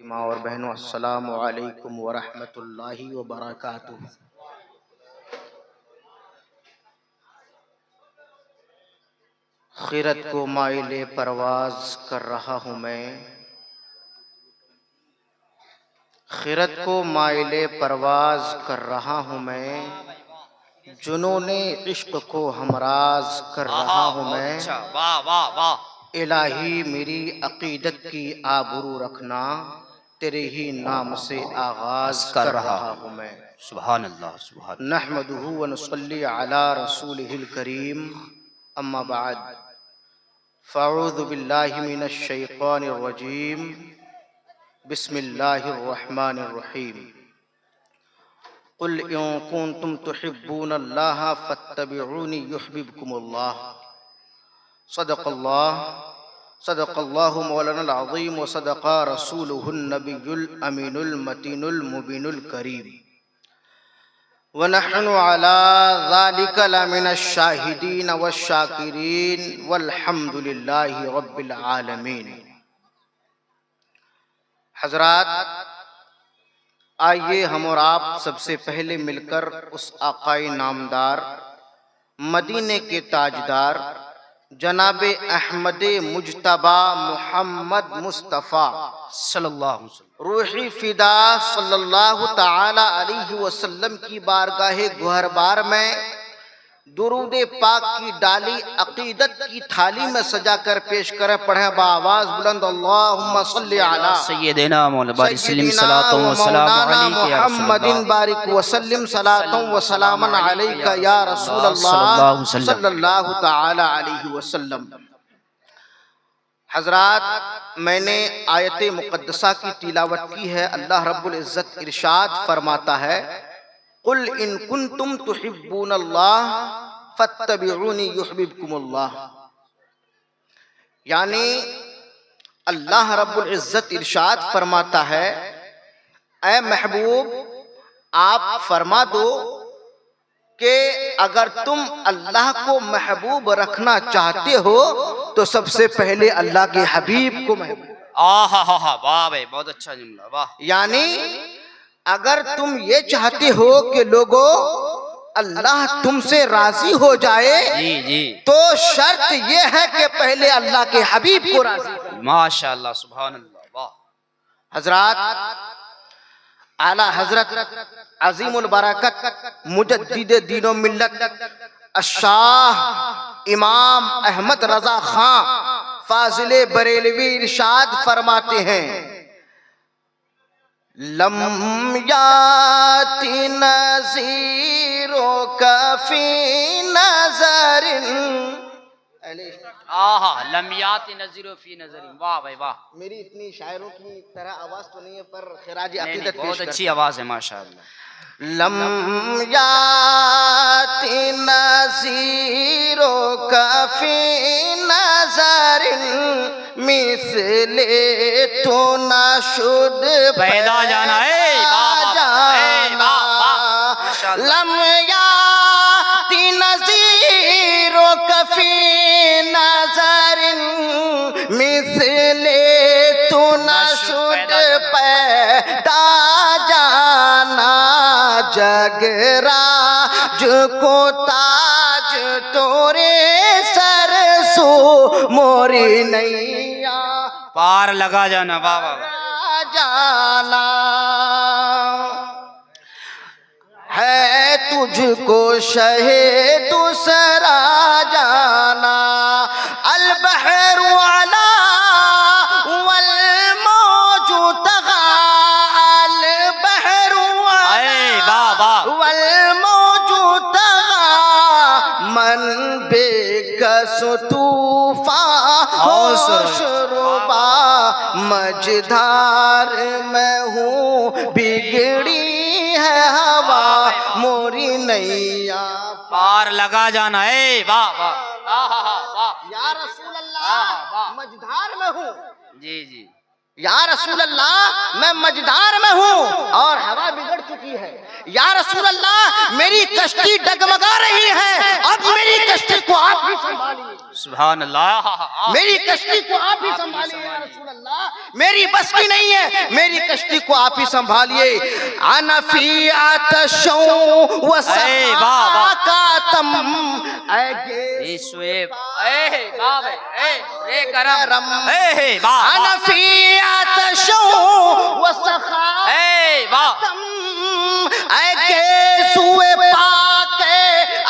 ماں اور بہنوں، السلام علیکم ورحمۃ اللہ وبرکاتہ۔ خیرت کو مائل پرواز کر رہا ہوں میں، خیرت کو مائل پرواز کر رہا ہوں میں، جنون عشق کو ہمراز کر رہا ہوں میں۔ الہی میری عقیدت کی آبرو رکھنا، تیرے ہی نام سے آغاز کر رہا ہوں میں۔ سبحان اللہ، سبحان اللہ۔ نحمدہ ونصلی علی رسولہ الکریم، اما بعد فاعوذ باللہ من الشیطان الرجیم، بسم اللہ الرحمن الرحیم۔ قل ان کنتم تحبون اللہ فاتبعونی یحببکم اللہ۔ صدق اللہ مولانا العظیم وصدق رسولہ النبی الامین المتین المبین الکریم، ونحن على ذلك لمن الشاہدین والشاکرین والحمد للہ رب العالمین۔ حضرات، آئیے ہم اور آپ سب سے پہلے مل کر اس آقائے نامدار، مدینے کے تاجدار جناب احمد مجتبی محمد مصطفیٰ صلی اللہ علیہ وسلم، روحی فدا صلی اللہ تعالی علیہ وسلم کی بارگاہ گوہربار میں درود پاک کی ڈالی عقیدت کی تھالی میں سجا کر پیش کریں۔ پڑھیں بآواز بلند، اللہم صلی علی سیدنا مولانا بارک وسلم، صلاۃ و سلام علیک یا رسول محمد اللہ، بارک وسلم، صلاۃ و سلام علیک یا رسول اللہ صلی اللہ تعالی علیہ وسلم۔ حضرات، میں نے آیت مقدسہ کی تلاوت کی ہے۔ اللہ رب العزت ارشاد فرماتا ہے، قل ان کنتم تحبون اللہ فاتبعونی یحببکم اللہ۔ یعنی اللہ رب العزت ارشاد فرماتا ہے، اے محبوب آپ فرما دو کہ اگر تم اللہ کو محبوب رکھنا چاہتے ہو تو سب سے پہلے اللہ کے حبیب کو محبوب۔ واہ بھائی، بہت اچھا جملہ، واہ۔ یعنی اگر تم یہ چاہتے ہو کہ لوگو اللہ تم سے راضی ہو جائے جی تو شرط یہ ہے کہ پہلے اللہ کے حبیب کو راضی کرو۔ ماشاءاللہ، سبحان اللہ، واہ۔ حضرات، اعلی حضرت عظیم البرکت مجدد دین و ملت الشاہ امام احمد رضا خان فاضل بریلوی ارشاد فرماتے ہیں، لم یاتی نظیرک فی نظر۔ لمیات نظر فی نظر، واہ بھائی واہ۔ میری اتنی شاعروں کی طرح آواز تو نہیں ہے، پر خراج نہیں، عقیدت بہت پیش اچھی آواز ہے ماشاءاللہ۔ لم یاتی نظیرک فی نظر مثل تو نشد پیدا جانا ہے، لم یاتی نظیرک فی نظر مثل تو نشد پیدا جانا، جگ راج کو تاج تورے سر سو موری نیا پار لگا جانا، واہ واہ۔ جانا ہے تجھ کو شہ دوسرا جانا، البحر علا والموج طغى، البحر علا والموج طغى، من بکس طوفان شربا، مجدھار میں ہوں بگڑی ہے ہوا موری نیا پار لگا جانا ہے، واہ واہ۔ یا رسول اللہ مجدھار میں ہوں، جی یا رسول اللہ میں مجدار میں ہوں اور ہوا بگڑ چکی ہے، یا رسول اللہ میری کشتی ڈگمگا رہی ہے، اب میری کشتی کو آپ ہی سنبھالیے۔ سبحان اللہ، میری کشتی کو آپ ہی سنبھالیے یا رسول اللہ، میری بس کی نہیں ہے، میری کو آپ ہی سنبھالیے. انفی آتشوں و اے بابا. سخاکاتم اے اے شعیب اے بابا اے کرم اے بابا انفی آتشوں و سخاکاتم اے بابا اے گیسوئے پاک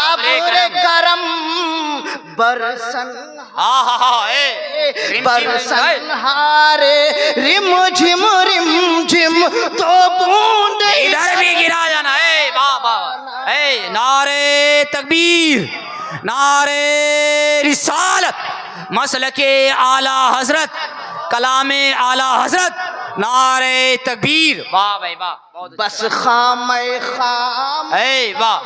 ابر کرم برسن برسن ہارے رم جھم تو بوندے ادھر بھی گرا جانا. اے بابا اے نعرے تکبیر نعرے رسالت مسلک اعلی حضرت کلام اعلی حضرت نعرے تکبیر. واہ بھائی واہ بس خام خام اے واہ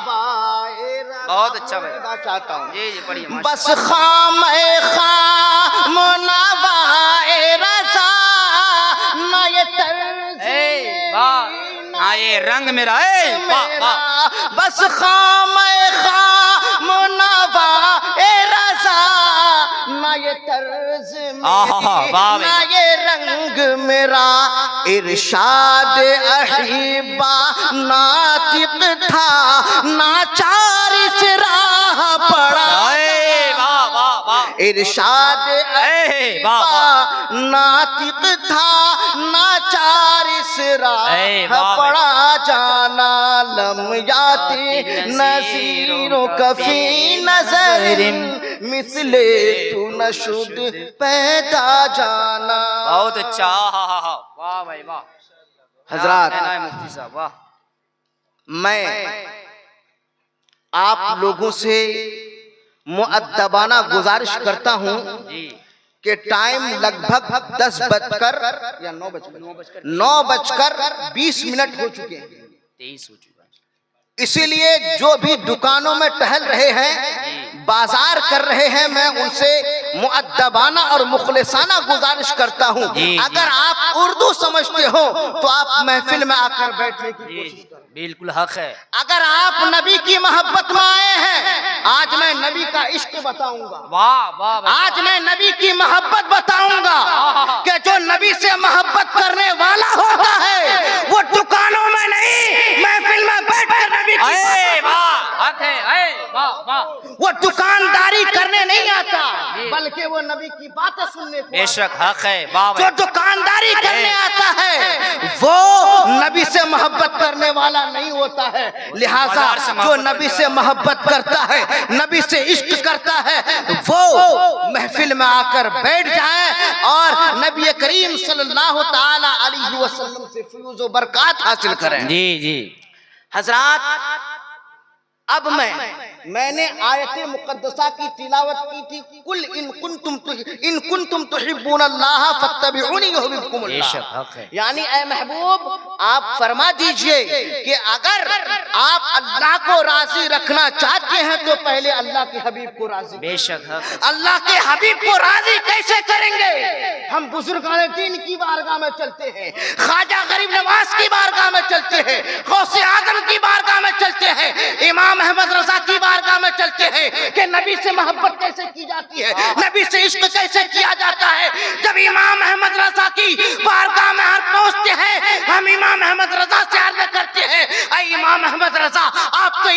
بہت اچھا بھائی. چاہتا ہوں جی جی پڑھیے. بس خام خام نوائے رضا نہ یہ طرز اے واہ ہاں یہ رنگ میرا. اے واہ واہ بس خام خام نوائے رضا نہ یہ طرز نہ یہ رنگ میرا ارشاد احبا ناطق تھا ناچار سے راہ پڑا. ارشاد احبا ناطق تھا ناچار سے راہ پڑا. جانا لمیاتی نظیروں کفی نظر مثل تو نشد پیدا جانا. بہت اچھا. واہ بھائی واہ حضرات مفتی صاحب واہ. میں آپ لوگوں سے مؤدبانہ گزارش کرتا ہوں کہ ٹائم لگ بھگ 10:09 ہو چکے ہیں. 23 ہو چکا. اسی لیے جو بھی دکانوں میں ٹہل رہے ہیں بازار کر رہے ہیں میں ان سے مؤدبانہ اور مخلصانہ گزارش کرتا ہوں اگر آپ اردو سمجھتے ہو تو آپ محفل میں آ کر بیٹھنے کی کوشش کریں. بالکل حق ہے. اگر آپ نبی کی محبت میں آئے ہیں آج میں نبی کا عشق بتاؤں گا. واہ واہ آج میں نبی کی محبت بتاؤں گا کہ جو نبی سے محبت کرنے والا ہوتا ہے وہ دکانوں میں نہیں محفل میں بیٹھ کر نبی اے واہ حق ہے. اے واہ واہ وہ دکانداری کرنے نہیں آتا بلکہ وہ نبی کی باتیں سننے کو. بے شک حق ہے. واہ جو دکانداری کرنے آتا ہے وہ نبی سے محبت کرنے والا نہیں ہوتا ہے. لہذا جو نبی سے محبت کرتا ہے نبی سے عشق کرتا ہے وہ محفل میں آ کر بیٹھ جائیں اور نبی کریم صلی اللہ تعالی علیہ وسلم سے فیوز و برکات حاصل کریں. جی جی حضرات اب میں نے آیت مقدسہ کی تلاوت کی تھی قل ان کنتم تحبون اللہ فاتبعونی یحببکم اللہ. یعنی اے محبوب آپ فرما دیجئے کہ اگر آپ اللہ کو راضی رکھنا چاہتے ہیں تو پہلے اللہ کے حبیب کو راضی. بے شک حق ہے. اللہ کے حبیب کو راضی کیسے کریں گے؟ ہم بزرگان دین کی بارگاہ میں چلتے ہیں خواجہ غریب نواز کی بارگاہ میں چلتے ہیں غوث اعظم کی بارگاہ میں چلتے ہیں امام احمد رضا کی بارگاہ میں چلتے ہیں کہ نبی سے محبت کیسے کی جاتی ہے نبی سے عشق کیسے کیا جاتا ہے. جب امام احمد رضا کی بارگاہ میں ہم پہنچتے ہیں ہم امام احمد رضا سے عرض کرتے ہیں اے امام احمد رضا آپ تو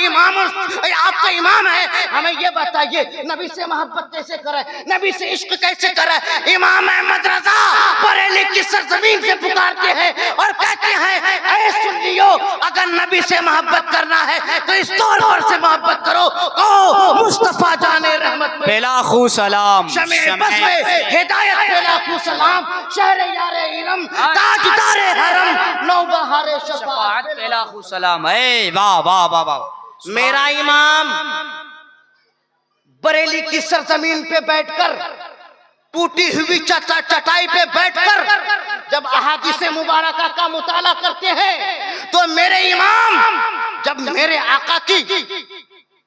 امام ہیں ہمیں یہ بتائیے نبی سے محبت کیسے کریں نبی سے عشق کیسے کریں. امام احمد رضا بریلی کی سرزمین سے پکارتے ہیں اور کہتے ہیں اے سنیو اگر نبی سے محبت کرنا ہے تو اس طور پر سے محبت کرو او مصطفیٰ جان رحمت پہ لاکھوں سلام شمع بزم ہدایت پہ لاکھوں سلام شہر یار علم تاجدار حرم نوبہار شفاعت پہ لاکھوں سلام. اے واہ واہ واہ واہ. میرا امام بریلی کی سرزمین پہ بیٹھ کر ٹوٹی ہوئی چٹائی پہ بیٹھ کر جب احادیث مبارکہ کا مطالعہ کرتے ہیں تو میرے امام جب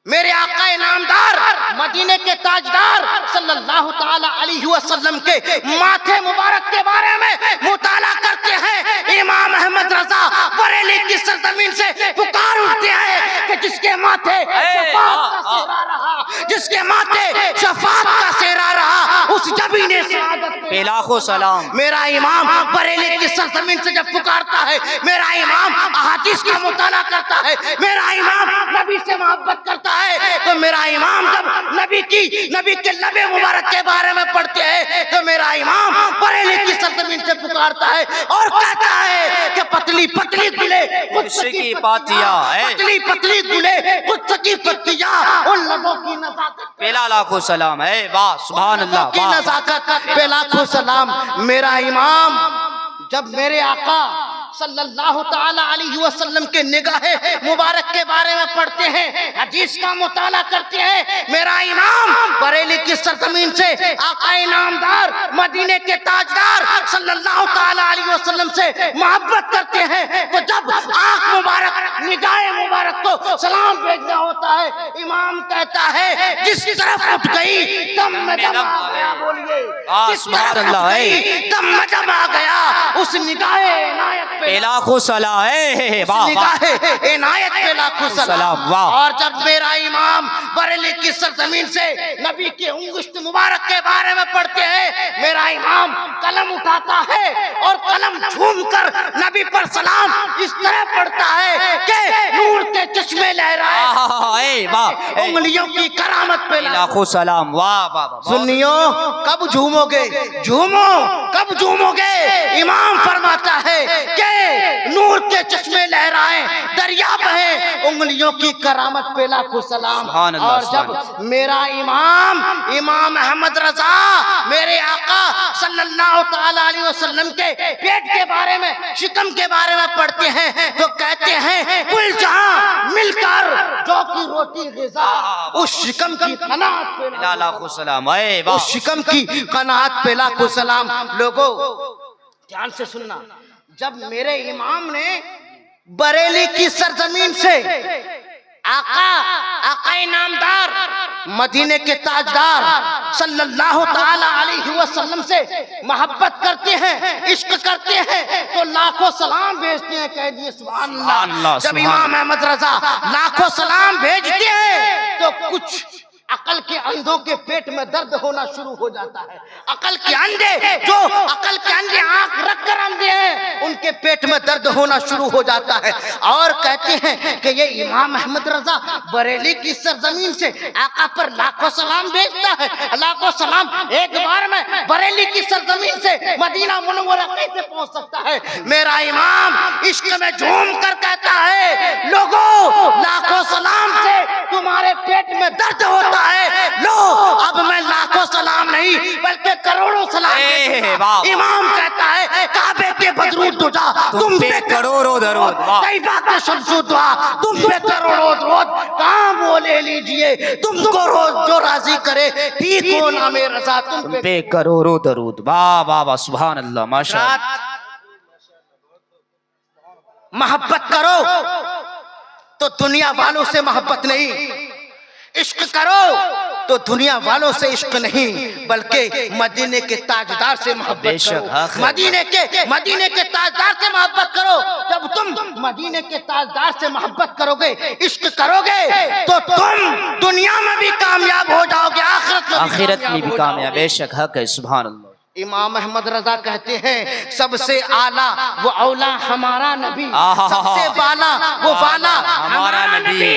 میرے آقا نامدار مدینے کے تاجدار صلی اللہ تعالی علیہ وسلم کے ماتھے مبارک کے بارے میں مطالعہ کرتے ہیں امام احمد رضا بریلی کی سرزمین سے پکار اٹھتے ہیں کہ جس کے ماتھے شفاعت کا سہرا رہا جس کے ماتھے شفاعت کا سہرا رہا اس جبینے سعادت پہ لاکھوں سلام. میرا امام بریلی کی سرزمین سے جب پکارتا ہے، میرا امام احادیث کا مطالعہ کرتا ہے، میرا امام نبی سے محبت کرتا ہے، تو میرا امام جب نبی کے لب مبارک کے بارے میں پڑھتے ہیں تو میرا امام بریلی کی سرزمین سے پکارتا ہے اور کہتا ہے کہ پتلی پتلی گلے قدس کی پتیاں، پتلی پتلی گلے قدس کی پتیاں، ان لبوں کی نزاکت پہ لاکھوں سلام ہے، واہ سبحان اللہ، کی نزاکت پہ لاکھوں سلام۔ میرا امام جب میرے آقا صلی اللہ تعالی علیہ وسلم کے نگاہ مبارک کے بارے میں پڑھتے ہیں، حدیث کا مطالعہ کرتے ہیں، میرا امام بریلی کی سرزمین سے آقا نامدار مدینے کے تاجدار صلی اللہ تعالی علیہ وسلم سے محبت کرتے ہیں، تو جب آنکھ مبارک نگاہ مبارک کو سلام بھیجنا ہوتا ہے، امام کہتا ہے جس طرف اٹھ گئی دم میں دم آ گیا، بولیے جس طرف اٹھ گئی دم میں دم آ گیا، اس نگاہ عنایت پہ لاکھوں سلام ہے، واہ نگاہ عنایت پہ لاکھوں سلام۔ اور جب میرا امام بریلی کی سرزمین سے نبی کے انگشت مبارک کے بارے میں پڑھتے ہیں، میرا امام قلم اٹھاتا ہے اور قلم جھوم کر نبی پر سلام اس طرح پڑھتا ہے کہ نور کے چشمے لہرائے، انگلیوں کی کرامت پہ لاکھوں سلام، واہ واہ۔ سنیو کب جھومو گے، جھومو کب جھومو گے، امام فرماتا ہے کہ نور کے چشمے لہرائیں، دریا بہیں، انگلیوں کی کرامت پہ لاکھوں سلام۔ اور جب میرا امام احمد رضا میرے آقا صلی اللہ تعالی علیہ وسلم کے پیٹ کے بارے میں، شکم کے بارے میں پڑھتے ہیں تو کہتے ہیں کل جہاں مل کر جو کی روٹی غذا، اس شکم کی قناعت پہ لاکھوں سلام، اس شکم کی قناعت پہ لاکھوں سلام۔ لوگوں دھیان سے سننا، جب میرے امام نے بریلی کی سرزمین سے آقا نامدار مدینے کے تاجدار صلی اللہ تعالی علیہ وسلم سے محبت کرتے ہیں، عشق کرتے ہیں، تو لاکھوں سلام بھیجتے ہیں، کہہ دیے سبحان اللہ۔ جب امام احمد رضا لاکھوں سلام بھیجتے ہیں تو کچھ عقل کے اندھوں کے پیٹ میں درد ہونا شروع ہو جاتا ہے، عقل کے اندھے جو عقل کے اندھے آنکھ رکھ کر اندھے ہیں ان کے پیٹ میں درد ہونا شروع ہو جاتا ہے، اور کہتے ہیں کہ یہ امام احمد رضا بریلی کی سرزمین سے آقا پر لاکھوں سلام بھیجتا ہے، لاکھوں سلام ایک بار میں بریلی کی سرزمین سے مدینہ منورہ کیسے پہنچ سکتا ہے؟ میرا امام عشق میں جھوم کر کہتا ہے لوگوں لاکھوں سلام سے تمہارے پیٹ میں درد ہوتا ہے، لو اب میں لاکھوں سلام نہیں بلکہ کروڑوں سلام دیتا ہوں۔ امام کہتا ہے کعبے کے بدرود دجا تم پہ کروڑوں درود، طیبہ کے شمس و دعا تم پہ کروڑوں درود، کام وہ لے لیجئے تم کو روز جو راضی کرے، ٹھیک ہو نام رضا تم پہ کروڑوں درود، واہ واہ واہ سبحان اللہ، ماشاءاللہ۔ محبت کرو تو دنیا والوں سے محبت نہیں، عشق کرو تو دنیا والوں سے عشق نہیں بلکہ مدینے کے تاجدار سے محبت کرو، مدینے کے تاجدار سے محبت کرو۔ جب تم مدینے کے تاجدار سے محبت کرو گے، عشق کرو گے تو تم دنیا میں بھی کامیاب ہو جاؤ گے، آخرت میں بھی کامیاب، بے شک حق ہے، سبحان اللہ۔ امام احمد رضا کہتے ہیں سب سے اعلیٰ وہ اولا ہمارا نبی، سب سے بالا وہ بالا ہمارا نبی۔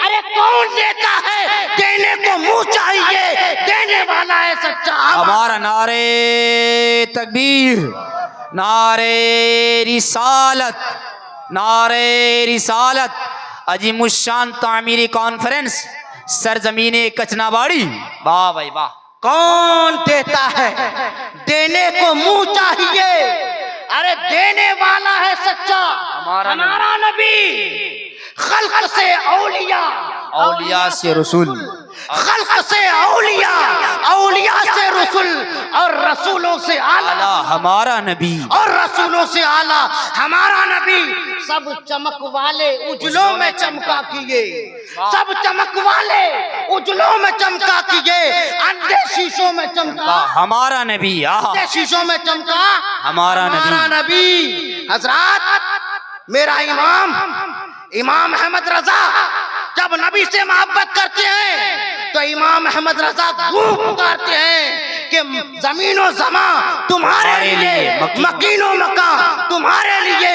ارے کون دیتا ہے، دینے کو منہ چاہیے، دینے والا ہے سچا ہمارا۔ نعرہ تکبیر، نعرہ رسالت، نعرہ رسالت۔ عظیم الشان تعمیری کانفرنس سرزمین کچنا باڑی، واہ بھائی واہ۔ کون دیتا ہے، دینے کو منہ چاہیے، ارے دینے والا ہے سچا ہمارا نبی۔ خلق سے اولیاء، اولیاء سے رسول، خلق سے اولیاء، اولیاء سے رسول، اور رسولوں سے اعلیٰ ہمارا نبی، اور رسولوں سے اعلیٰ ہمارا نبی۔ سب چمک والے اجلوں میں چمکا کیے، سب چمک والے اجلوں میں چمکا کیے، اندھے شیشوں میں چمکا ہمارا نبی، اندھے شیشوں میں چمکا ہمارا نبی۔ حضرات میرا امام احمد رضا جب نبی سے محبت کرتے ہیں تو امام احمد رضا گونگ پکارتے ہیں کہ زمین و زمان تمہارے لیے، مکین و مکان تمہارے لیے،